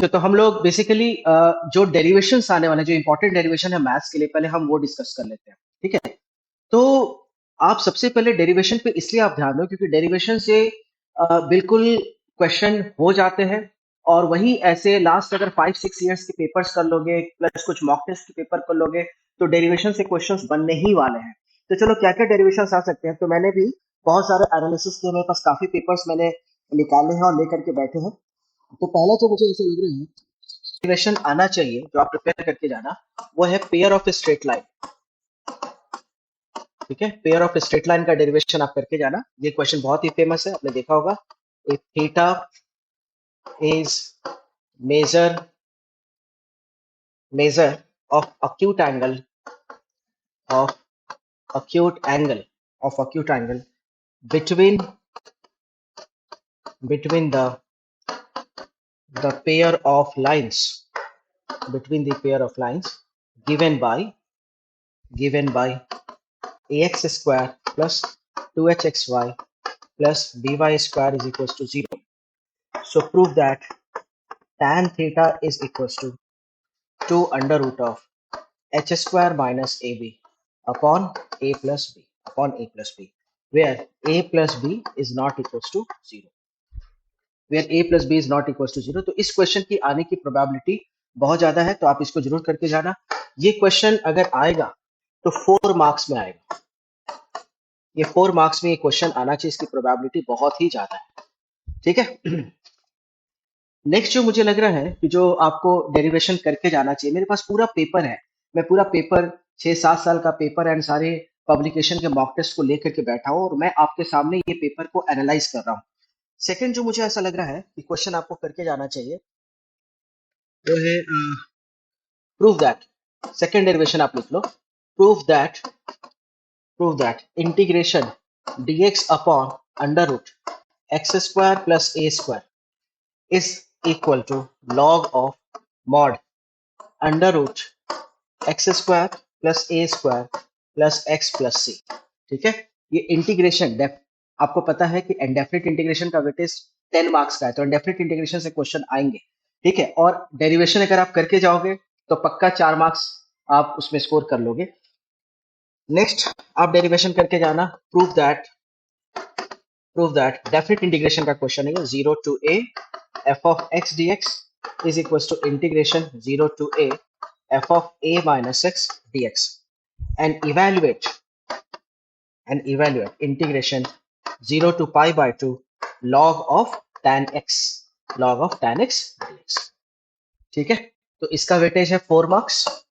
तो हम लोग बेसिकली जो डेरिवेशंस आने वाले, जो इंपॉर्टेंट डेरिवेशन है मैथ्स के लिए, पहले हम वो डिस्कस कर लेते हैं। ठीक है, तो आप सबसे पहले डेरिवेशन पे इसलिए आप ध्यान दो क्योंकि डेरिवेशन से बिल्कुल क्वेश्चन हो जाते हैं, और वही ऐसे लास्ट अगर 5-6 इयर्स के पेपर्स कर लोगे प्लस कुछ मॉक टेस्ट के पेपर कर लोगे तो डेरिवेशन से क्वेश्चंस बनने ही वाले हैं। तो चलो क्या क्या डेरिवेशंस आ सकते हैं, तो मैंने भी बहुत सारे एनालिसिस किए, मेरे पास काफी पेपर्स मैंने निकाले हैं और लेकर के बैठे हैं। तो पहला जो मुझे ऐसा लग रहा है डेरिवेशन आना चाहिए जो आप प्रिपेयर करके जाना, वो है पेयर ऑफ स्ट्रेट लाइन। ठीक है, पेयर ऑफ स्ट्रेट लाइन का डेरिवेशन आप करके जाना। ये क्वेश्चन बहुत ही फेमस है, आपने देखा होगा। If theta is measure of acute angle of acute angle between the pair of lines given by ax square plus 2hxy plus by square is equals to 0. So prove that tan theta is equals to 2 under root of h square minus ab upon a plus b where a plus b is not equals to 0. तो इस question की आने की probability बहुत ज्यादा है, तो आप इसको जरूर करके जाना। ये क्वेश्चन अगर आएगा तो 4 मार्क्स में आएगा, ये 4 मार्क्स में ये क्वेश्चन आना चाहिए, इसकी प्रोबेबिलिटी बहुत ही ज्यादा है। ठीक है, नेक्स्ट जो मुझे लग रहा है कि जो आपको डेरिवेशन करके जाना चाहिए, मेरे पास पूरा पेपर है, मैं पूरा पेपर 6-7 साल का पेपर एंड सारे पब्लिकेशन के मॉक टेस्ट को लेकर के बैठा हूं और मैं आपके सामने ये पेपर को एनालाइज कर रहा हूं। सेकंड जो मुझे ऐसा लग रहा है कि क्वेश्चन आपको करके जाना चाहिए वो है प्रूव दैट, सेकंड डेरिवेशन आप लिख लो, prove that integration dx upon under root x square plus a square is equal to log of mod under root x square plus a square plus x plus c। ठीक है, ये integration आपको पता है कि इंडेफिनिट इंटीग्रेशन का weightage 10 marks का है, तो इंडेफिनिट इंटीग्रेशन से क्वेश्चन आएंगे। ठीक है, और डेरिवेशन अगर आप करके जाओगे तो पक्का 4 मार्क्स आप उसमें स्कोर कर लोगे। नेक्स्ट आप डेरिवेशन करके जाना, प्रूव दैट डेफिनिट इंटीग्रेशन का क्वेश्चन है 0 to a f of x dx is equals to integration 0 to a f of a minus x dx and evaluate integration 0 to pi by 2 log of tan x dx। ठीक है, तो इसका weightage है 4 marks,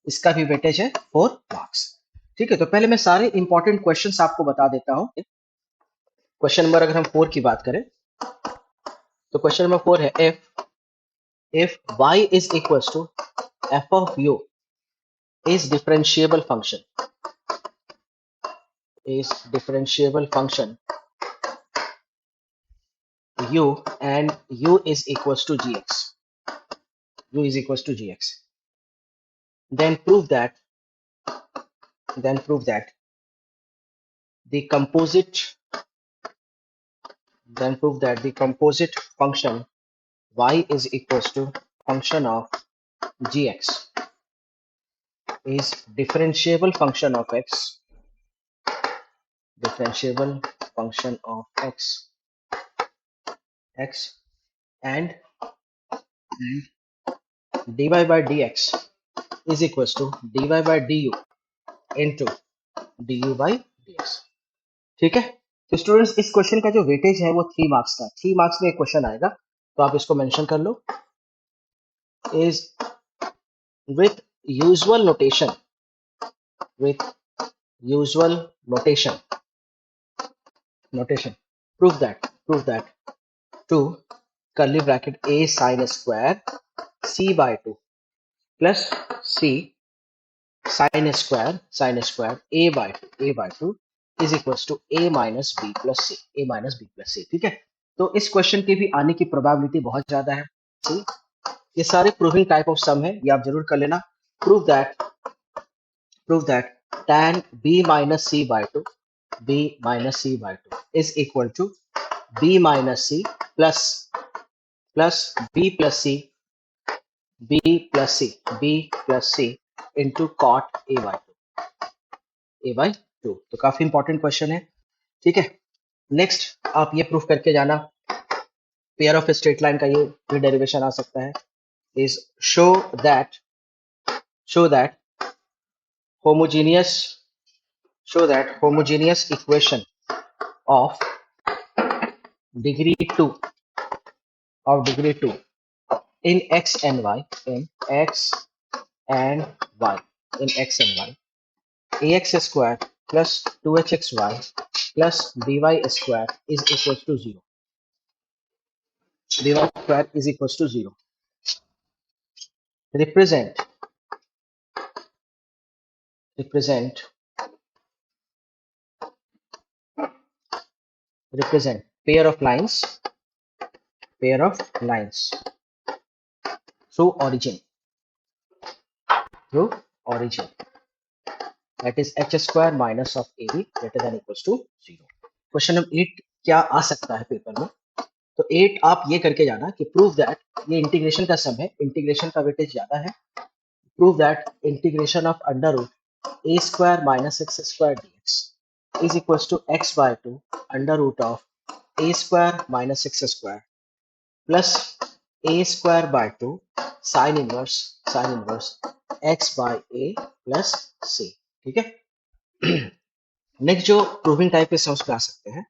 इसका भी weightage है 4 marks. ठीक है, तो पहले मैं सारे इंपॉर्टेंट क्वेश्चंस आपको बता देता हूं। क्वेश्चन नंबर अगर हम 4 की बात करें तो क्वेश्चन नंबर 4 है if y is equals to f of u is differentiable function u and u is equals to gx, then prove that the composite function y is equals to function of gx is differentiable function of x and dy by dx is equals to dy by du into du by dx। ठीक है, तो students इस question का जो weightage है वो 3 marks का, 3 marks में एक क्वेश्चन आएगा, तो आप इसको मेंशन कर लो। Is with usual notation prove that 2 curly bracket a sin square c by 2 plus c sin square a by 2 is equals to a minus b plus c। ठीक है, तो इस क्वेश्चन की भी आने की प्रोबेबिलिटी बहुत ज्यादा है। सी, ये सारे प्रूविंग टाइप ऑफ सम है, ये आप जरूर कर लेना। Prove that tan b minus c by 2 is equal to b minus c plus b plus c b plus c into cot a by 2। तो काफी इंपॉर्टेंट क्वेश्चन है, ठीक है। नेक्स्ट आप ये प्रूफ करके जाना, पेयर ऑफ स्ट्रेट लाइन का ये डेरिवेशन आ सकता है, is show that homogeneous equation of degree 2 in x and y ax square plus 2hxy plus by square is equals to 0, by square is equals to 0, represent pair of lines through origin that is h square minus of ab greater than equals to 0। Question number 8 क्या आ सकता है paper में, तो 8 आप ये करके जाना कि प्रूव दैट, ये इंटीग्रेशन का सम है, इंटीग्रेशन का वेटेज ज्यादा है, prove that integration of under root a square minus x square dx is equals to x by 2 under root of a square minus x square plus a square by 2 sin inverse x by a plus c, ठीक है। Next जो proving type के sums पे आ सकते हैं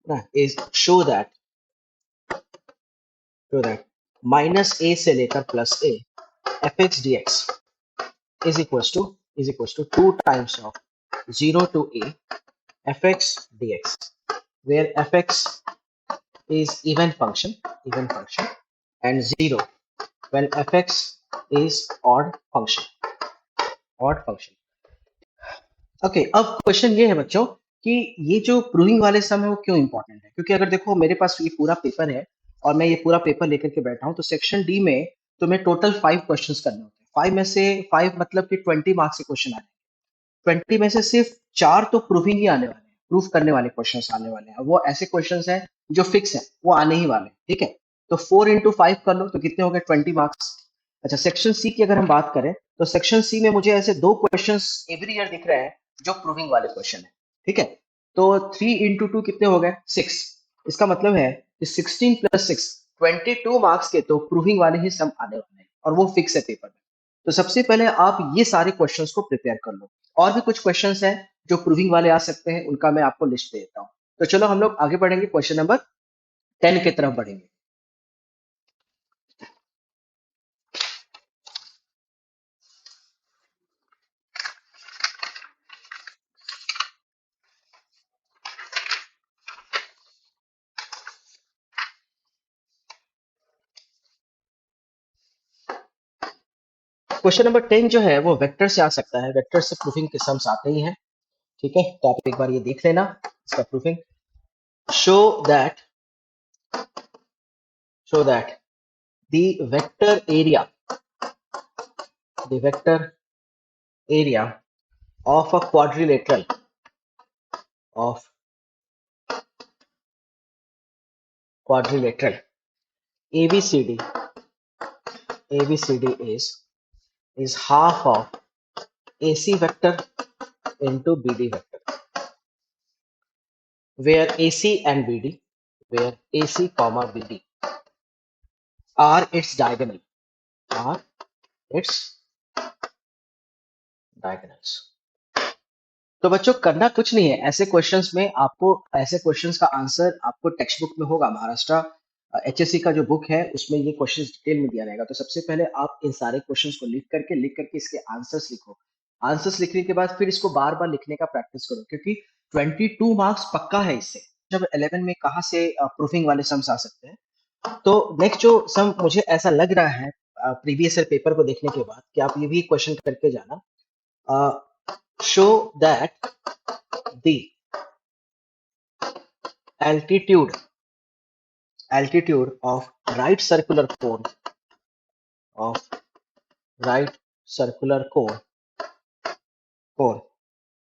ना, is show that minus ए से लेकर plus A F x D x is equals to 2 times of 0 to a fx dx, where fx is even function and 0 when fx is odd function। Okay, अब question ये है बच्चों कि ये जो proving वाले सम है वो क्यों इंपॉर्टेंट है, क्योंकि अगर देखो मेरे पास ये पूरा पेपर है और मैं ये पूरा पेपर लेकर के बैठा हूँ, तो सेक्शन डी में तुम्हें टोटल 5 क्वेश्चंस करने होते हैं। 5 में से 5 मतलब कि 20 मार्क्स के क्वेश्चन आए, 20 में से सिर्फ 4 तो प्रूविंग ही आने वाले हैं, प्रूफ करने वाले क्वेश्चंस आने वाले हैं। वो ऐसे क्वेश्चंस हैं जो फिक्स हैं, वो आने ही वाले हैं, ठीक है। तो 4 into 5 कर लो तो कितने हो गए, 20 मार्क्स। अच्छा, सेक्शन सी की अगर हम बात करें तो सेक्शन सी में मुझे ऐसे 2 क्वेश्चंस एवरी ईयर दिख रहे हैं जो प्रूविंग वाले क्वेश्चन है, ठीक है। तो 3 into 2 कितने हो गए, 6। इसका मतलब है कि 16 plus 6 22 मार्क्स के तो प्रूविंग वाले ही सम आने वाले हैं और वो फिक्स है पेपर में। तो सबसे पहले आप ये सारे क्वेश्चंस को प्रिपेयर कर लो। और भी कुछ क्वेश्चंस हैं जो प्रूविंग वाले आ सकते हैं, उनका मैं आपको लिस्ट दे देता हूँ। तो चलो हम लोग आगे बढ़ेंगे, क्वेश्चन नंबर 10 की तरफ बढ़ेंगे। क्वेश्चन नंबर 10 जो है वो वेक्टर से आ सकता है, वेक्टर से प्रूफिंग के सम्स आते ही हैं, ठीक है। तो आप एक बार ये देख लेना इसका proofing. Show that the vector area of a quadrilateral ABCD is half of AC vector into BD vector, where AC and BD, where AC comma BD are its diagonals. तो बच्चों करना कुछ नहीं है, ऐसे क्वेश्चंस में आपको, ऐसे क्वेश्चंस का आंसर आपको टेक्स्ट बुक में होगा, महाराष्ट्र एचएससी का जो बुक है उसमें ये क्वेश्चंस डिटेल में दिया रहेगा। तो सबसे पहले आप इन सारे क्वेश्चंस को लिख करके इसके आंसर्स लिखो। आंसर्स लिखने के बाद फिर इसको बार बार लिखने का प्रैक्टिस करो, क्योंकि 22 मार्क्स पक्का है इससे। जब 11 में कहाँ से प्रूफिंग वाले सम्स आ सकते हैं। तो नेक्स्ट जो सम मुझे ऐसा लग रहा है प्रीवियस ईयर पेपर को देखने के बाद कि आप ये भी क्वेश्चन करके जाना, show that the altitude of right circular cone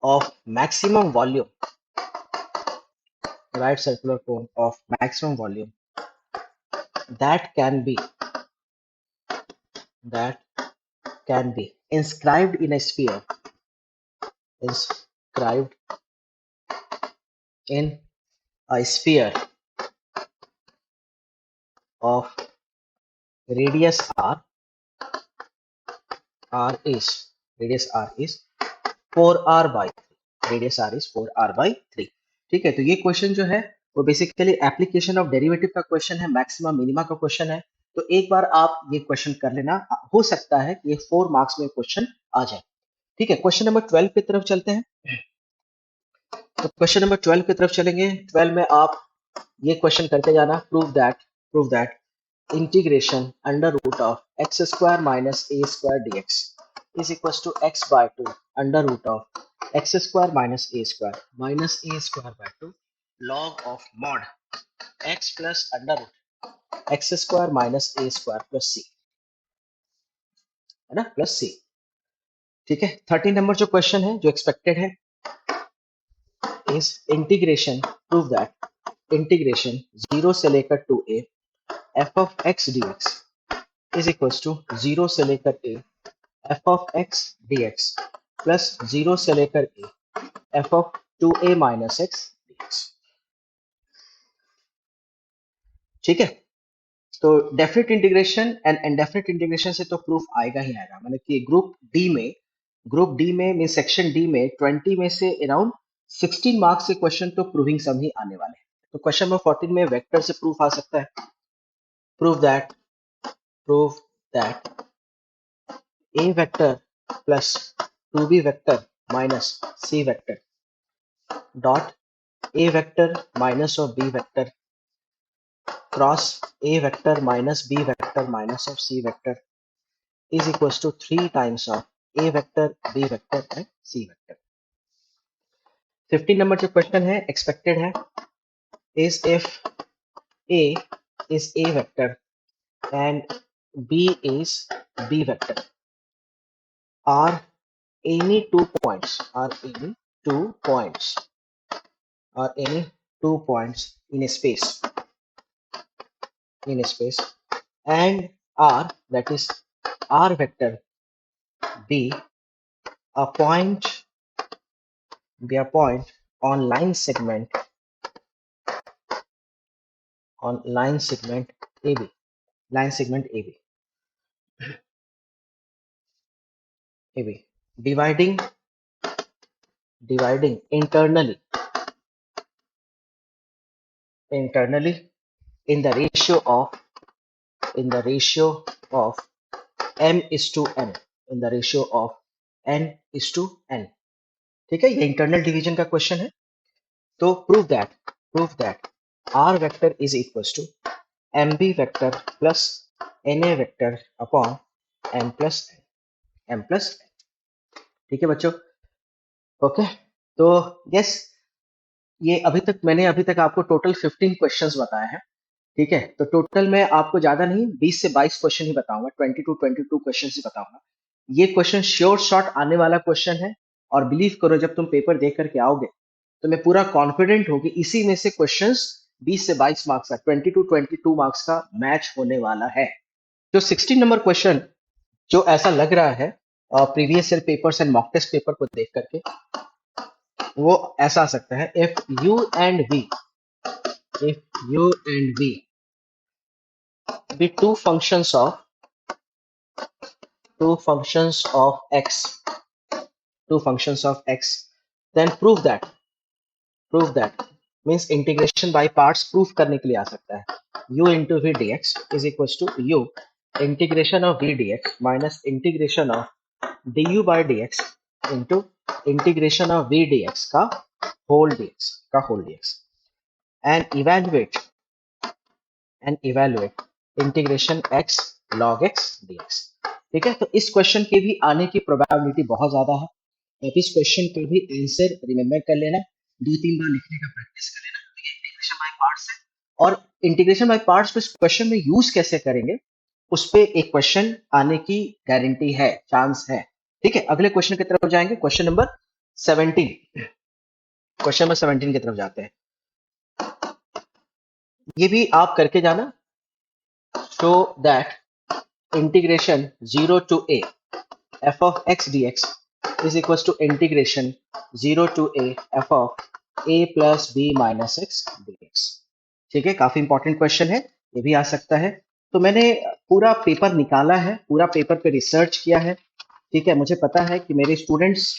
of maximum volume that can be that can be inscribed in a sphere, inscribed in a sphere of radius r, radius r is 4r by 3, radius r is 4r by 3। ठीक है, तो ये question जो है वो basically application of derivative का question है, maxima minima का क्वेश्चन है। तो एक बार आप ये क्वेश्चन कर लेना, हो सकता है कि ये 4 मार्क्स में क्वेश्चन आ जाए। ठीक है, क्वेश्चन नंबर 12 की तरफ चलते हैं। तो क्वेश्चन नंबर 12 की तरफ चलेंगे। 12 में आप ये क्वेश्चन करके जाना, prove that integration under root of x square minus a square dx is equals to x by 2 under root of x square minus a square by 2 log of mod x plus under root x square minus a square plus c, है ना, plus c। ठीक है, 13 number जो question है जो expected है इस integration, prove that integration 0 से लेकर 2a f of x dx is equals to 0 से लेकर a f of x dx plus 0 से लेकर a f of 2a minus x dx। ठीक है, तो definite integration and indefinite integration से तो प्रूफ आएगा ही आएगा। मतलब कि ग्रुप डी में मीन सेक्शन डी में 20 में से अराउंड 16 मार्क्स के क्वेश्चन तो प्रूविंग सम ही आने वाले हैं। तो क्वेश्चन नंबर 14 में वेक्टर से प्रूफ आ सकता है, prove that A vector plus 2b vector minus c vector dot a vector minus of b vector cross a vector minus b vector minus of c vector is equals to 3 times of a vector, b vector and c vector। 15 number जो question है expected है is if a is a vector and b is b vector are any 2 points in a space and r, that is r vector be a point on line segment AB dividing internally in the ratio of m is to n, in the ratio of n is to n। ठीक है, ये internal division का question है। तो prove that r vector is equals to mb vector plus na vector upon m plus n। ठीक है बच्चों, okay. तो यस, ये मैंने अभी तक आपको टोटल 15 क्वेश्चंस बताए हैं। ठीक है, तो टोटल में आपको ज्यादा नहीं 20 से 22 क्वेश्चन ही बताऊंगा, 22 क्वेश्चन ही बताऊंगा। ये क्वेश्चन श्योर शॉट आने वाला क्वेश्चन है और बिलीव करो जब तुम पेपर देख करके आओगे तो मैं पूरा कॉन्फिडेंट हूँ कि इसी में से क्वेश्चंस 20 से 22 मार्क्स का 22 मार्क्स का मैच होने वाला है। जो 16 नंबर क्वेश्चन जो ऐसा लग रहा है previous year papers and mock test paper को देख करके, वो ऐसा आ सकता है if u and v be two functions of x then prove that means integration by parts proof करने के लिए आ सकता है। u into v dx is equals to u integration of v dx minus integration of du by dx into integration of v dx का whole dx and evaluate integration x log x dx। ठीक है, तो इस question के भी आने की probability बहुत ज्यादा है। आप इस क्वेश्चन का भी आंसर रिमेम्बर कर लेना, 2-3 बार लिखने का प्रैक्टिस कर लेना। तो ये इंटीग्रेशन बाय पार्ट्स है और इंटीग्रेशन बाय पार्ट्स को इस क्वेश्चन में यूज कैसे करेंगे उस पे एक क्वेश्चन आने की गारंटी है, चांस है। ठीक है, अगले क्वेश्चन की तरफ जाएंगे, क्वेश्चन नंबर 17 की तरफ जाते हैं। ये भी आप करके जाना, so that integration 0 to a f of x dx is equals to integration 0 to a f of a plus b minus x dx। ठीक है, काफी इंपॉर्टेंट क्वेश्चन है, ये भी आ सकता है। तो मैंने पूरा पेपर निकाला है, पूरा पेपर पे रिसर्च किया है। ठीक है, मुझे पता है कि मेरे स्टूडेंट्स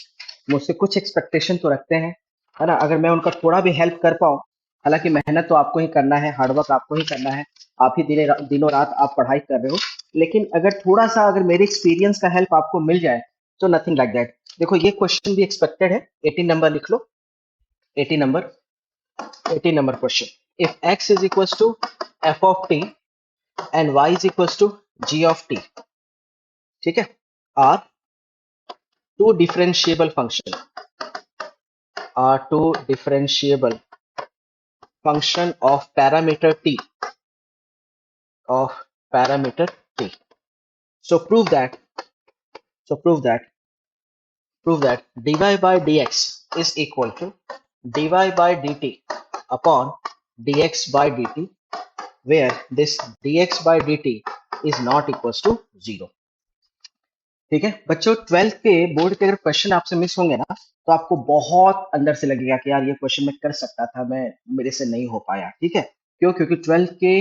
मुझसे कुछ एक्सपेक्टेशन तो रखते हैं, है ना। अगर मैं उनका थोड़ा भी हेल्प कर पाऊँ, हालांकि मेहनत तो आपको ही करना है, हार्डवर्क आपको ही करना है, आप ही दिनों रात आप पढ़ाई कर रहे हो, लेकिन अगर थोड़ा सा अगर मेरे एक्सपीरियंस का हेल्प आपको मिल जाए तो नथिंग लाइक दैट। देखो ये क्वेश्चन भी एक्सपेक्टेड है, 18 नंबर लिख लो, 18 number, 18 number question. If x is equals to f of t and y is equals to g of t, ठीक है, are two differentiable function, are two differentiable function of parameter t, of parameter t. So prove that, so prove that, prove that dy by dx is equal to dy by dt upon dx by dt, where this dx by dt is not equals to 0। ठीक है बच्चों, 12th के board के अगर question आपसे miss होंगे ना, तो आपको बहुत अंदर से लगेगा कि यार ये क्वेश्चन मैं कर सकता था, मैं मेरे से नहीं हो पाया। ठीक है, क्यों? क्योंकि 12th के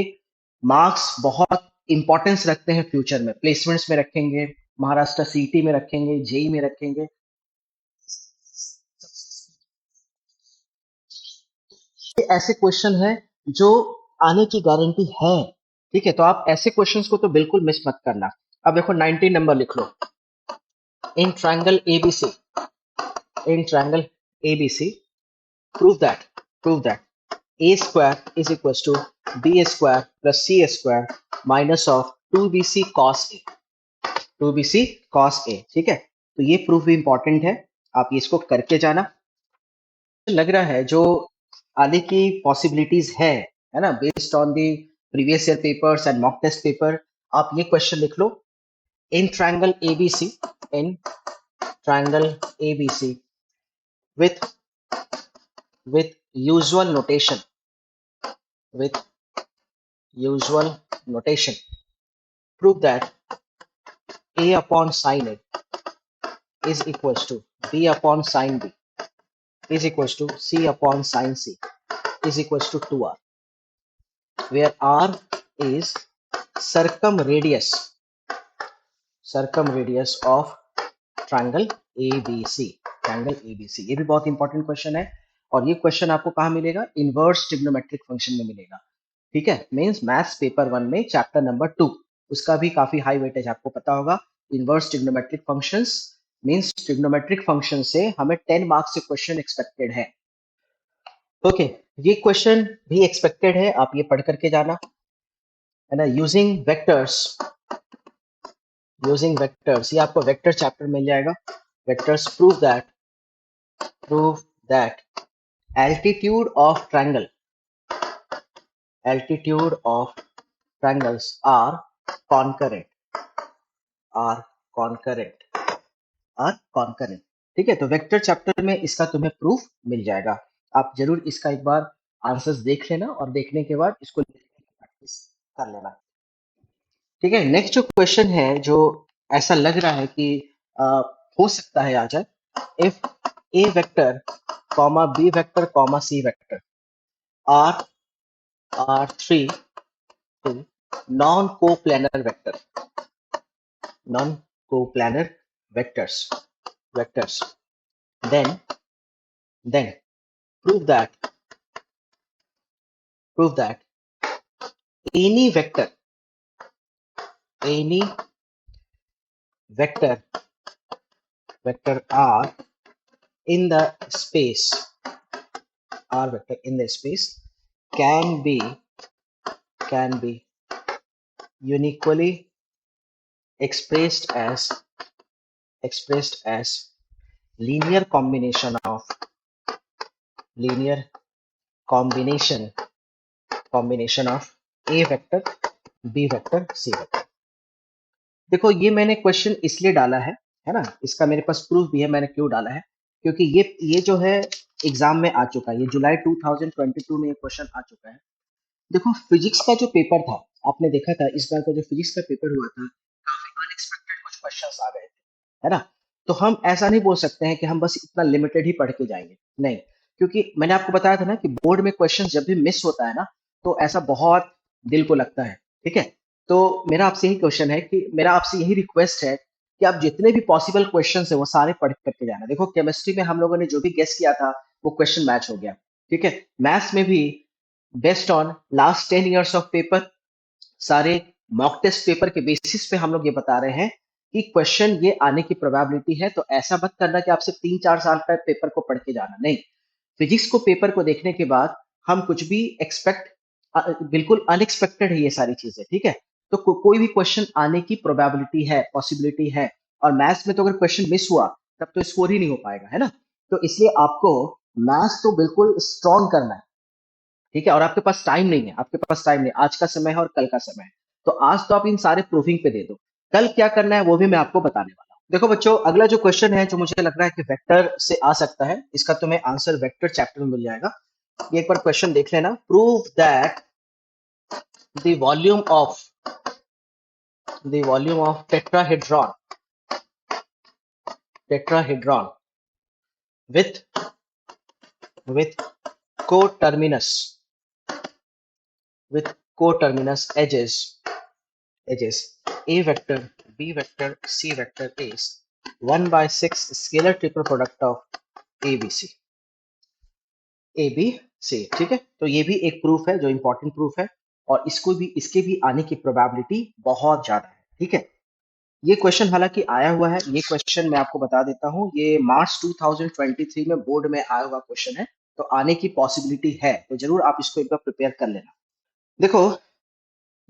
मार्क्स बहुत इंपॉर्टेंस रखते हैं फ्यूचर में, प्लेसमेंट्स में रखेंगे, महाराष्ट्र सीटी में रखेंगे, जेई में रखेंगे। ये ऐसे क्वेश्चन है जो आने की गारंटी है। ठीक है, तो आप ऐसे क्वेश्चंस को तो बिल्कुल मिस मत करना। अब देखो 19 नंबर लिख लो। In triangle ABC, in triangle ABC, prove that, prove that a square is equals to b square plus c square minus of 2bc cos a, 2bc cos a। ठीक है, तो ये प्रूफ भी इंपॉर्टेंट है, आप इसको करके जाना। लग रहा है जो आने की पॉसिबिलिटीज है ना, based on the previous year papers and mock test paper. आप ये क्वेश्चन लिख लो, in triangle ABC, in triangle ABC with with usual notation, with usual notation, prove that a upon sin a is equals to b upon sin b is equals to c upon sin c is equals to 2r, where r is circumradius, circumradius of triangle ABC, triangle ABC। ये भी बहुत important question है, और ये question आपको कहाँ मिलेगा? Inverse trigonometric function में मिलेगा। ठीक है, मींस मैथ्स पेपर 1 में चैप्टर नंबर 2, उसका भी काफी हाई वेटेज आपको पता होगा। Inverse trigonometric functions means trigonometric function से हमें 10 मार्क्स से क्वेश्चन एक्सपेक्टेड है। ओके, ये क्वेश्चन भी एक्सपेक्टेड है, आप ये पढ़ करके जाना, है ना। यूजिंग वेक्टर्स, यूजिंग वेक्टर्स, ये आपको वेक्टर चैप्टर मिल जाएगा। Vectors, prove that altitude of triangle, altitude of triangles are concurrent, are concurrent, are concurrent। ठीक है, तो वेक्टर चैप्टर में इसका तुम्हें प्रूफ मिल जाएगा। आप जरूर इसका एक बार आंसर्स देख लेना, और देखने के बाद इसको प्रैक्टिस कर लेना। ठीक है, नेक्स्ट जो क्वेश्चन है, जो ऐसा लग रहा है कि आ, हो सकता है आ जाए, if a vector comma b vector comma c vector are are three non coplanar vector, non coplanar vectors, then prove that, prove that any vector, any vector r in the space, r vector in the space can be uniquely expressed as linear combination of a vector, b vector, c vector। देखो ये मैंने question इसलिए डाला है ना, इसका मेरे पास proof भी है, मैंने क्यों डाला है, क्योंकि ये जो है एग्जाम में आ चुका है, ये जुलाई 2022 में ये क्वेश्चन आ चुका है। देखो फिजिक्स का जो पेपर था, आपने देखा था इस बार का जो फिजिक्स का पेपर हुआ था, अनएक्सपेक्टेड कुछ क्वेश्चंस आ गए थे, है ना? तो हम ऐसा नहीं बोल सकते हैं कि हम बस इतना लिमिटेड ही पढ़ के जाएंगे, नहीं। क्योंकि मैंने आपको बताया था ना कि बोर्ड में क्वेश्चन जब भी मिस होता है ना, तो ऐसा बहुत दिल को लगता है, ठीक है? तो मेरा आपसे यही क्वेश्चन है कि मेरा आपसे यही रिक्वेस्ट है कि आप जितने भी पॉसिबल क्वेश्चन है वो सारे पढ़ करके जाना। देखो केमिस्ट्री में हम लोगों ने जो भी गेस किया था वो क्वेश्चन मैच हो गया, ठीक है? मैथ्स में भी based on last 10 years of paper, सारे मॉक टेस्ट पेपर के बेसिस पे हम लोग ये बता रहे हैं कि क्वेश्चन ये आने की प्रोबेबिलिटी है। तो ऐसा मत करना कि आप सिर्फ 3-4 साल का पेपर को पढ़ के जाना, नहीं। फिजिक्स को पेपर को देखने के बाद हम कुछ भी एक्सपेक्ट, बिल्कुल अनएक्सपेक्टेड है ये सारी चीजें, ठीक है? तो कोई भी क्वेश्चन आने की प्रोबेबिलिटी है, पॉसिबिलिटी है। और मैथ्स में तो अगर क्वेश्चन मिस हुआ तब तो स्कोर ही नहीं हो पाएगा, है ना? तो इसलिए आपको मैथ्स तो बिल्कुल स्ट्रॉन्ग करना है, ठीक है? और आपके पास टाइम नहीं है, आपके पास टाइम नहीं, आज का समय है और कल का समय है। तो आज तो आप इन सारे प्रूफिंग पे दे दो, कल क्या करना है वो भी मैं आपको बताने वाला हूँ। देखो बच्चों, अगला जो क्वेश्चन है जो मुझे लग रहा है कि वेक्टर से आ सकता है, इसका तुम्हें आंसर वेक्टर चैप्टर में मिल जाएगा। ये एक बार क्वेश्चन देख लेना। Prove that the volume of tetrahedron with with coterminous edges a vector, b vector, c vector is 1/6 scalar triple product of abc abc, ठीक है? तो ये भी एक प्रूफ है जो इंपॉर्टेंट प्रूफ है, और इसके भी आने की प्रोबेबिलिटी बहुत ज्यादा है, ठीक है? ये क्वेश्चन हालांकि आया हुआ है, ये क्वेश्चन मैं आपको बता देता हूँ, ये मार्च 2023 में बोर्ड में आया हुआ क्वेश्चन है। तो आने की पॉसिबिलिटी है, तो जरूर आप इसको एक बार प्रिपेयर कर लेना। देखो,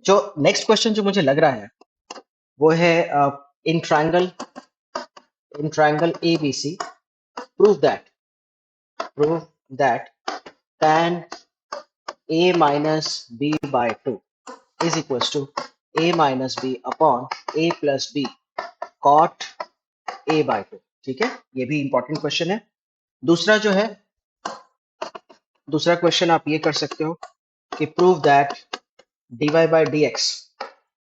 जो नेक्स्ट क्वेश्चन जो मुझे लग रहा है वो है in triangle ABC, prove that tan a minus b by 2 is equals to a minus b upon a plus b cot a by 2, ठीक है? ये भी इंपॉर्टेंट क्वेश्चन है। दूसरा क्वेश्चन आप ये कर सकते हो कि prove that dy by dx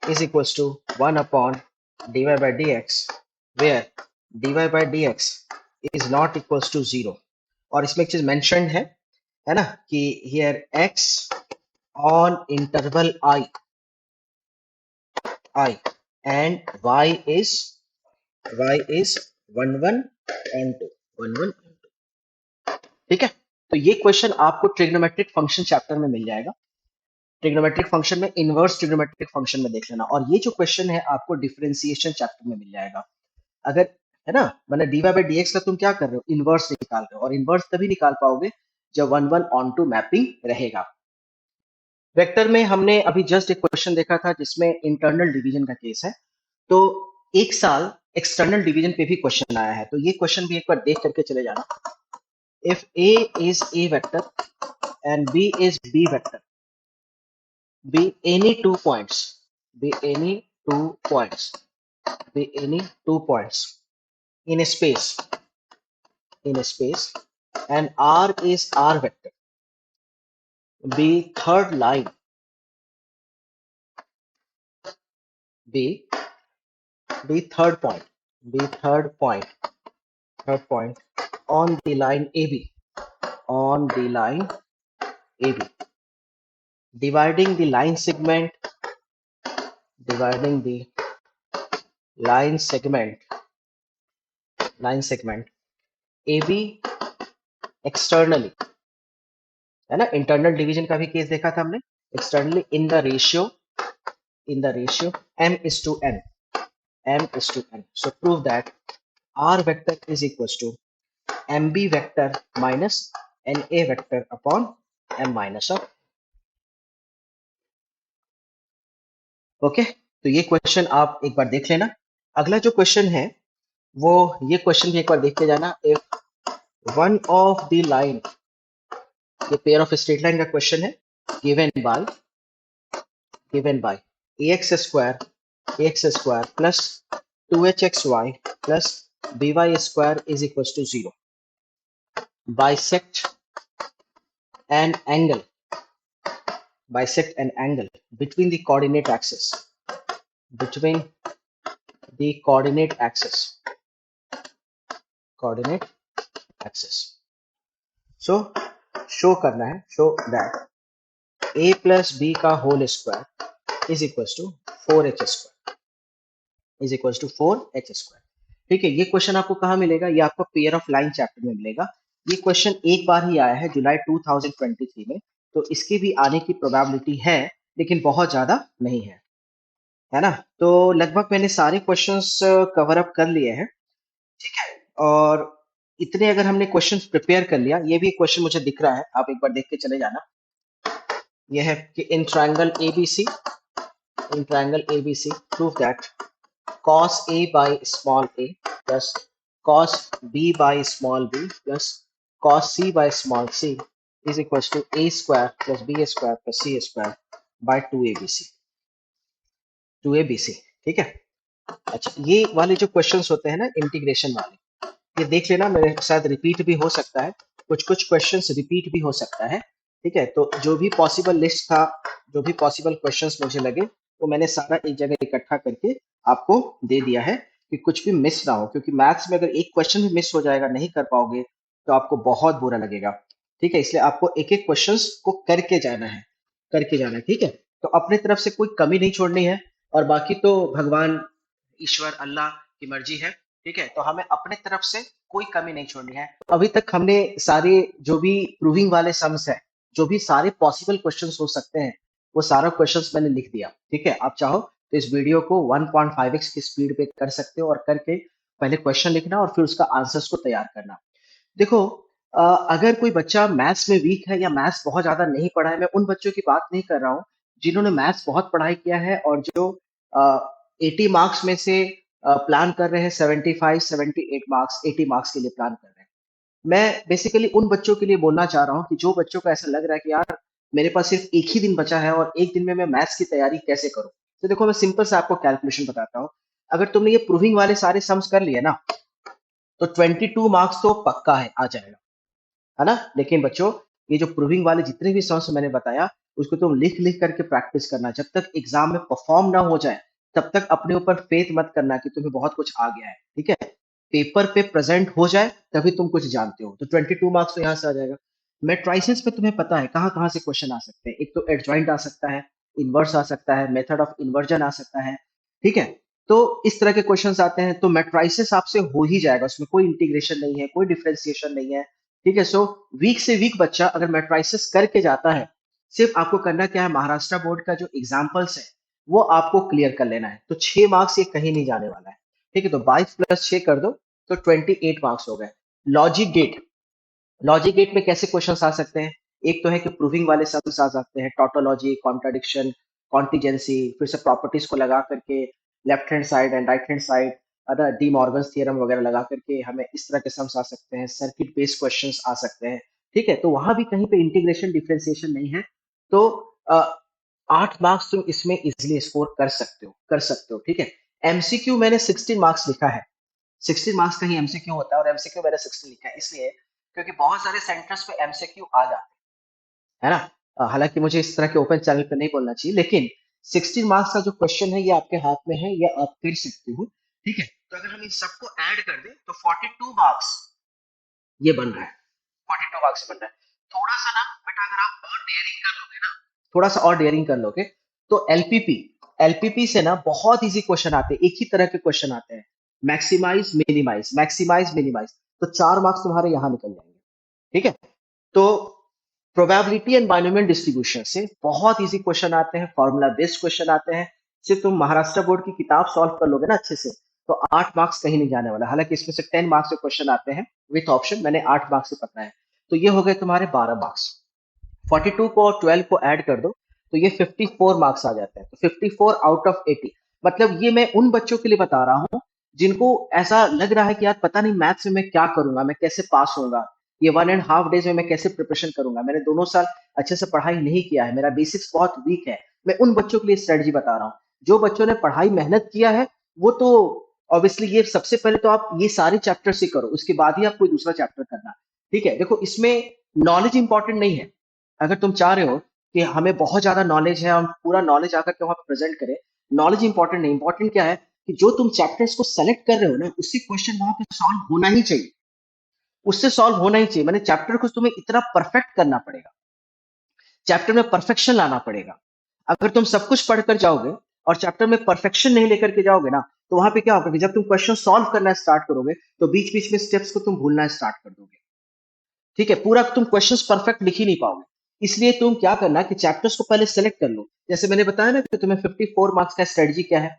is equals to 1 upon dy by dx where dy by dx is not equals to 0। और इसमें एक चीज मेंशन्ड है ना, कि here x on interval i and y is 1 1 and 2 1 1, ठीक है? तो ये क्वेश्चन आपको ट्रिग्नोमेट्रिक फंक्शन चैप्टर में मिल जाएगा। ट्रिग्नोमेट्रिक फंक्शन में इनवर्स ट्रिग्नोमेट्रिक फंक्शन में देख लेना। और ये जो क्वेश्चन है आपको डिफरेंशिएशन चैप्टर में मिल जाएगा। अगर, है ना, मैंने dy by dx का तुम क्या कर रहे हो, इनवर्स निकाल रहे हो, और इनवर्स तभी निकाल पाओगे जब 1 1 ऑन टू मैपिंग रहेगा। वेक्टर में हमने अभी जस्ट एक क्वेश्चन देखा था जिसमें इंटरनल डिवीजन का केस है। तो एक साल एक्सटर्नल डिवीजन पे भी क्वेश्चन आया है, तो ये क्वेश्चन भी एक बार देख करके चले जाना। If a is a vector and b is b vector, be any 2 points, be any 2 points, be any 2 points in a space and r is r vector, be third line, be third point on the line AB, dividing the line segment AB externally, है ना? Internal division का भी case देखा था हमने। Externally in the ratio m is to n, so prove that r vector is equals to mb vector minus na vector upon m minus of, okay? तो ये question आप एक बार देख लेना। अगला जो क्वेश्चन है वो ये क्वेश्चन भी एक बार देख के जाना। If one of the line, ये पेयर ऑफ स्ट्रेट लाइन का क्वेश्चन है, given by ax square plus 2hxy plus by square is equals to 0, bisect an angle between the coordinate axis the coordinate axis. Coordinate axis. So show करना है, show that a plus b का whole square is equals to 4h square is equals to 4h square. ठीक है, ये question आपको कहाँ मिलेगा? ये आपको पेयर ऑफ लाइन चैप्टर में मिलेगा. ये क्वेश्चन एक बार ही आया है जुलाई 2023 में, तो इसकी भी आने की प्रोबेबिलिटी है, लेकिन बहुत ज्यादा नहीं है ना? तो लगभग मैंने सारे क्वेश्चंस कवर अप कर लिए हैं. ठीक है, और इतने अगर हमने क्वेश्चंस प्रिपेयर कर लिया, ये भी क्वेश्चन मुझे दिख रहा है, आप एक बार देख के चले जाना. ये है कि in triangle ABC prove that cos A by small a plus cos B by small b plus cos C by small c is equals to a square plus b square plus c square by 2abc. ठीक है. अच्छा, ये वाले जो questions होते हैं ना integration वाले, ये देख लेना, मेरे साथ रिपीट भी हो सकता है, कुछ क्वेश्चंस रिपीट भी हो सकता है. ठीक है, तो जो भी पॉसिबल लिस्ट था, जो भी पॉसिबल क्वेश्चंस मुझे लगे, वो मैंने सारा एक जगह इकट्ठा करके आपको दे दिया है कि कुछ भी मिस ना हो, क्योंकि मैथ्स में अगर एक क्वेश्चन भी मिस हो जाएगा, नहीं कर पाओगे, तो आपको बहुत बुरा लगेगा. ठीक है, इसलिए आपको एक एक क्वेश्चंस को करके जाना है. ठीक है, तो अपने तरफ से कोई कमी नहीं छोड़नी है, और बाकी तो भगवान, ईश्वर, अल्लाह की मर्जी है. ठीक है, तो हमें अपने तरफ से कोई कमी नहीं छोड़नी है. अभी तक हमने सारे जो भी प्रूविंग वाले सम्स है, जो भी सारे पॉसिबल क्वेश्चंस हो सकते हैं, वो सारा क्वेश्चंस मैंने लिख दिया. ठीक है, आप चाहो तो इस वीडियो को 1.5x की स्पीड पे कर सकते हो, और करके पहले क्वेश्चन लिखना और फिर उसका आंसर्स को तैयार करना. देखो, अगर कोई बच्चा मैथ्स में वीक है या मैथ्स बहुत ज्यादा नहीं पढ़ा है, मैं उन बच्चों की बात नहीं कर रहा हूँ जिन्होंने मैथ्स बहुत पढ़ाई किया है और जो 80 मार्क्स में से प्लान कर रहे हैं 75 78 मार्क्स, 80 मार्क्स के लिए प्लान कर रहे हैं. मैं बेसिकली उन बच्चों के लिए बोलना चाह रहा हूँ कि जो बच्चों को ऐसा लग रहा है कि यार मेरे पास सिर्फ एक ही दिन बचा है और एक दिन में मैं मैथ्स की तैयारी कैसे करूँ. तो देखो, मैं सिंपल से आपको कैलकुलेशन बताता हूँ. अगर तुमने ये प्रूविंग वाले सारे सम्स कर लिए ना, तो 22 मार्क्स तो पक्का है, आ जाएगा, है ना? लेकिन बच्चों, ये जो प्रूविंग वाले जितने भी सम्स मैंने बताया, उसको तुम लिख लिख करके प्रैक्टिस करना. जब तक एग्जाम में परफॉर्म ना हो जाए, तब तक अपने ऊपर फेथ मत करना कि तुम्हें बहुत कुछ आ गया है. ठीक है, पेपर पे प्रेजेंट हो जाए तभी तुम कुछ जानते हो. तो 22 मार्क्स तो यहाँ से आ जाएगा. मैट्राइसेस पे तुम्हें पता है कहाँ कहाँ से क्वेश्चन आ सकते हैं. एक तो एडजॉइंट आ सकता है, इनवर्स आ सकता है, मेथड ऑफ इन्वर्जन आ सकता है. ठीक है, तो इस तरह के क्वेश्चंस आते हैं, तो मैट्राइसेस आपसे हो ही जाएगा, उसमें कोई इंटीग्रेशन नहीं है, कोई डिफरेंशिएशन नहीं है. ठीक है, सो वीक से वीक बच्चा अगर मैट्राइसेस करके जाता है, सिर्फ आपको करना क्या है, महाराष्ट्र बोर्ड का जो एग्जाम्पल्स है वो आपको क्लियर कर लेना है. तो 6 मार्क्स ये कहीं नहीं जाने वाला है. ठीक है, तो 22 प्लस 6 कर दो, तो 28 मार्क्स हो गए. लॉजिक गेट, लॉजिक गेट में कैसे क्वेश्चंस आ सकते हैं? एक तो है कि प्रूविंग वाले सम्स आ सकते हैं, टोटोलॉजी, कॉन्ट्राडिक्शन, कॉन्टिजेंसी, फिर से प्रॉपर्टीज को लगा करके left hand side and right hand side, other D Morgan's theorem वगैरह लगा करके हमें इस तरह के सम्स आ सकते हैं. सर्किट बेस्ड क्वेश्चंस आ सकते हैं. ठीक है, तो वहां भी कहीं पे इंटीग्रेशन डिफरेंशिएशन नहीं है, तो 8 मार्क्स तुम इसमें इजिली स्कोर कर सकते हो. ठीक है, एमसीक्यू मैंने 16 मार्क्स लिखा है. 16 मार्क्स का ही एमसीक्यू होता है, और एमसीक्यू मैंने 16 लिखा है इसलिए क्योंकि बहुत सारे सेंटर्स पे एमसीक्यू आ जाते हैं, है ना? हालांकि मुझे इस तरह के ओपन चैनल पे नहीं बोलना चाहिए, लेकिन 16 मार्क्स का जो क्वेश्चन है ये आपके हाथ में है, ये आप कर सकते हो. ठीक है, तो अगर हम इन सबको ऐड कर दें तो 42 मार्क्स ये बन रहा है. 42 मार्क्स बन रहा है. थोड़ा सा ना बेटा, अगर आप और डेयरिंग कर लोगे ना, थोड़ा सा और डेयरिंग कर लोगे, तो एलपीपी, एलपीपी से ना बहुत इजी क्वेश्चन आते हैं, एक ही तरह के क्वेश्चन आते हैं, मैक्सिमाइज मिनिमाइज, मैक्सिमाइज मिनिमाइज, तो 4 मार्क्स तुम्हारे यहां निकल जाएंगे. ठीक है, तो प्रोबेबिलिटी एंड बाइनोमियल डिस्ट्रीब्यूशन से बहुत इजी क्वेश्चन आते हैं, फॉर्मूला बेस्ड क्वेश्चन आते हैं. सिर्फ तुम महाराष्ट्र बोर्ड की किताब सॉल्व कर लोगे ना अच्छे से, तो 8 मार्क्स कहीं नहीं जाने वाला. हालांकि इसमें से 10 मार्क्स के क्वेश्चन आते हैं विथ ऑप्शन, मैंने 8 मार्क्स से पकड़ा है, तो ये हो गए तुम्हारे 12 मार्क्स. 42 को और 12 को ऐड कर दो, तो ये 54 मार्क्स आ जाते हैं. तो 54 आउट ऑफ 80, मतलब ये मैं उन बच्चों के लिए बता रहा हूँ जिनको ऐसा लग रहा है कि यार पता नहीं मैथ्स में मैं क्या करूंगा, मैं कैसे पास होऊंगा, ये 1.5 डेज में मैं कैसे प्रिपरेशन करूंगा, मैंने दोनों साल अच्छे से पढ़ाई नहीं किया है, मेरा बेसिक्स बहुत वीक है. मैं उन बच्चों के लिए स्ट्रेटजी बता रहा हूँ. जो बच्चों ने पढ़ाई मेहनत किया है, वो तो ऑब्वियसली ये सबसे पहले तो आप ये सारे चैप्टर से करो, उसके बाद ही आप कोई दूसरा चैप्टर करना. ठीक है, देखो इसमें नॉलेज इंपॉर्टेंट नहीं है. अगर तुम चाह रहे हो कि हमें बहुत ज्यादा नॉलेज है, हम पूरा नॉलेज आकर के वहां प्रेजेंट करें, नॉलेज इंपॉर्टेंट नहीं. इंपॉर्टेंट क्या है, कि जो तुम चैप्टर्स को सेलेक्ट कर रहे हो ना, उससे क्वेश्चन वहां पे सॉल्व होना ही चाहिए, उससे सॉल्व होना ही चाहिए। मैंने चैप्टर को तुम्हें इतना परफेक्ट करना पड़ेगा, चैप्टर में परफेक्शन लाना पड़ेगा। अगर तुम सब कुछ पढ़कर जाओगे और चैप्टर में परफेक्शन नहीं लेकर के जाओगे ना, तो वहां पे क्या होगा कि जब तुम क्वेश्चन सॉल्व करना स्टार्ट करोगे तो बीच बीच में स्टेप्स को तुम भूलना स्टार्ट कर दोगे। ठीक है, पूरा तुम क्वेश्चंस परफेक्ट लिख ही नहीं पाओगे। इसलिए तुम क्या करना कि चैप्टर्स को पहले सेलेक्ट कर लो। जैसे मैंने बताया ना कि तुम्हें 54 मार्क्स का स्ट्रेटजी क्या है,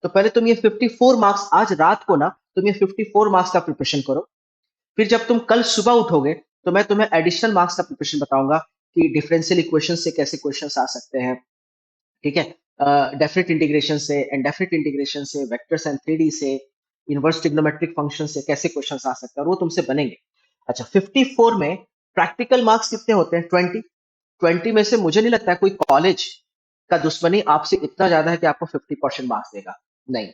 तो पहले तुम ये 54 मार्क्स आज रात को ना, तुम ये 54 मार्क्स का प्रिपरेशन करो। फिर जब तुम कल सुबह उठोगे तो मैं तुम्हें एडिशनल मार्क्स का प्रिपरेशन बताऊंगा कि डिफरेंशियल इक्वेशन से कैसे क्वेश्चंस आ सकते हैं। ठीक है, डेफिनेट इंटीग्रेशन से, एंडेफिनेट इंटीग्रेशन से, वेक्टर्स एंड 3D से, इनवर्स ट्रिग्नोमेट्रिक फंक्शन से कैसे क्वेश्चंस आ सकते हैं, और वो तुमसे बनेंगे। अच्छा, 54 में प्रैक्टिकल मार्क्स कितने होते हैं? 20। 20 में से मुझे नहीं लगता है कोई कॉलेज का दुश्मनी आपसे इतना ज्यादा है कि आपको 50% मार्क्स देगा। नहीं,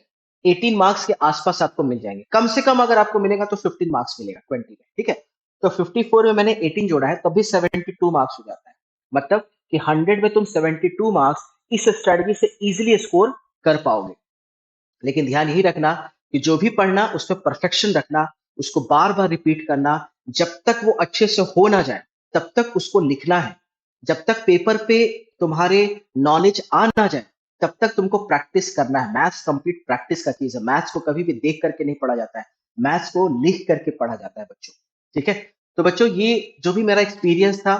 18 मार्क्स के आसपास आपको मिल जाएंगे, कम से कम अगर आपको मिलेगा तो 15 मार्क्स मिलेगा 20 में। ठीक है, तो 54 में मैंने 18 जोड़ा है, तब भी 72 मार्क्स हो जाता है। मतलब कि 100 में तुम 72 मार्क्स इस स्ट्रेटजी से इजीली स्कोर कर पाओगे। लेकिन ध्यान यही रखना कि जो भी पढ़ना उसमें परफेक्शन रखना, उसको बार बार रिपीट करना, जब तक वो अच्छे से हो ना जाए तब तक उसको लिखना है। जब तक पेपर पे तुम्हारे नॉलेज आ ना जाए तब तक तुमको प्रैक्टिस करना है। मैथ्स कंप्लीट प्रैक्टिस का चीज है, मैथ्स को कभी भी देख करके नहीं पढ़ा जाता है, मैथ्स को लिख करके पढ़ा जाता है बच्चों। ठीक है, तो बच्चों ये जो भी मेरा एक्सपीरियंस था,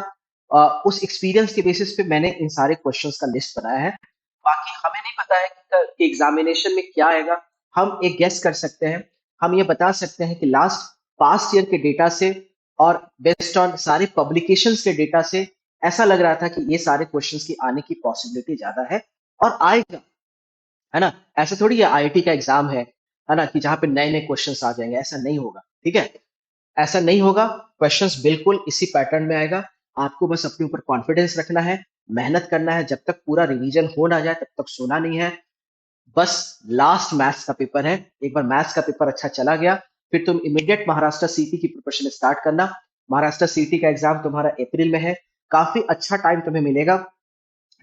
उस एक्सपीरियंस के बेसिस पे मैंने इन सारे क्वेश्चंस का लिस्ट बनाया है। बाकी हमें नहीं पता है कि एग्जामिनेशन में क्या आएगा, हम एक गेस कर सकते हैं। हम ये बता सकते हैं कि लास्ट पास्ट ईयर के डेटा से और बेस्ड ऑन सारे पब्लिकेशंस के डेटा से ऐसा लग रहा था कि ये सारे क्वेश्चंस की आने की पॉसिबिलिटी ज्यादा है और आएगा, है ना। ऐसा थोड़ी है आईआईटी का एग्जाम है ना, कि जहां पे नए नए क्वेश्चंस आ जाएंगे, ऐसा नहीं होगा। ठीक है, ऐसा नहीं होगा, क्वेश्चंस बिल्कुल इसी पैटर्न में आएगा। आपको बस अपने ऊपर कॉन्फिडेंस रखना है, मेहनत करना है, जब तक पूरा रिवीजन हो ना जाए तब तक सोना नहीं है। बस लास्ट मैथ्स का पेपर है, एक बार मैथ्स का पेपर अच्छा चला गया फिर तुम इमीडिएट महाराष्ट्र सीटी की प्रिपरेशन स्टार्ट करना। महाराष्ट्र सीटी का एग्जाम तुम्हारा अप्रैल में है, काफी अच्छा टाइम तुम्हें मिलेगा।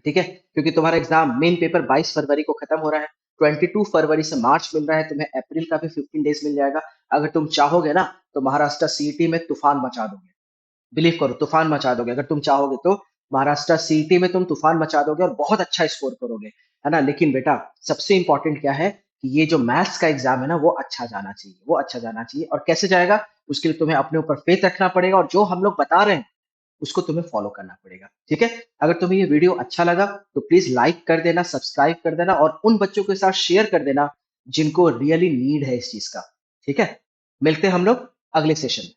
ठीक है, क्योंकि तुम्हारा एग्जाम मेन पेपर 22 फरवरी को खत्म हो रहा है, 22 फरवरी से मार्च मिल रहा है, तुम्हें अप्रैल का भी 15 डेज मिल जाएगा। अगर तुम चाहोगे ना तो महाराष्ट्र सीटी में तूफान मचा दोगे, बिलीव करो तूफान मचा दोगे। अगर तुम चाहोगे तो महाराष्ट्र सीटी में तुम तूफान मचा दोगे और बहुत अच्छा स्कोर करोगे, है ना। लेकिन बेटा सबसे इंपॉर्टेंट क्या है कि ये जो मैथ्स का एग्जाम है ना वो अच्छा जाना चाहिए, वो अच्छा जाना चाहिए। और कैसे जाएगा उसके लिए तुम्हें अपने ऊपर फेथ रखना पड़ेगा और जो हम लोग बता रहे हैं उसको तुम्हें फॉलो करना पड़ेगा। ठीक है, अगर तुम्हें ये वीडियो अच्छा लगा तो प्लीज लाइक कर देना, सब्सक्राइब कर देना और उन बच्चों के साथ शेयर कर देना जिनको रियली नीड है इस चीज का। ठीक है, मिलते हैं हम लोग अगले सेशन में।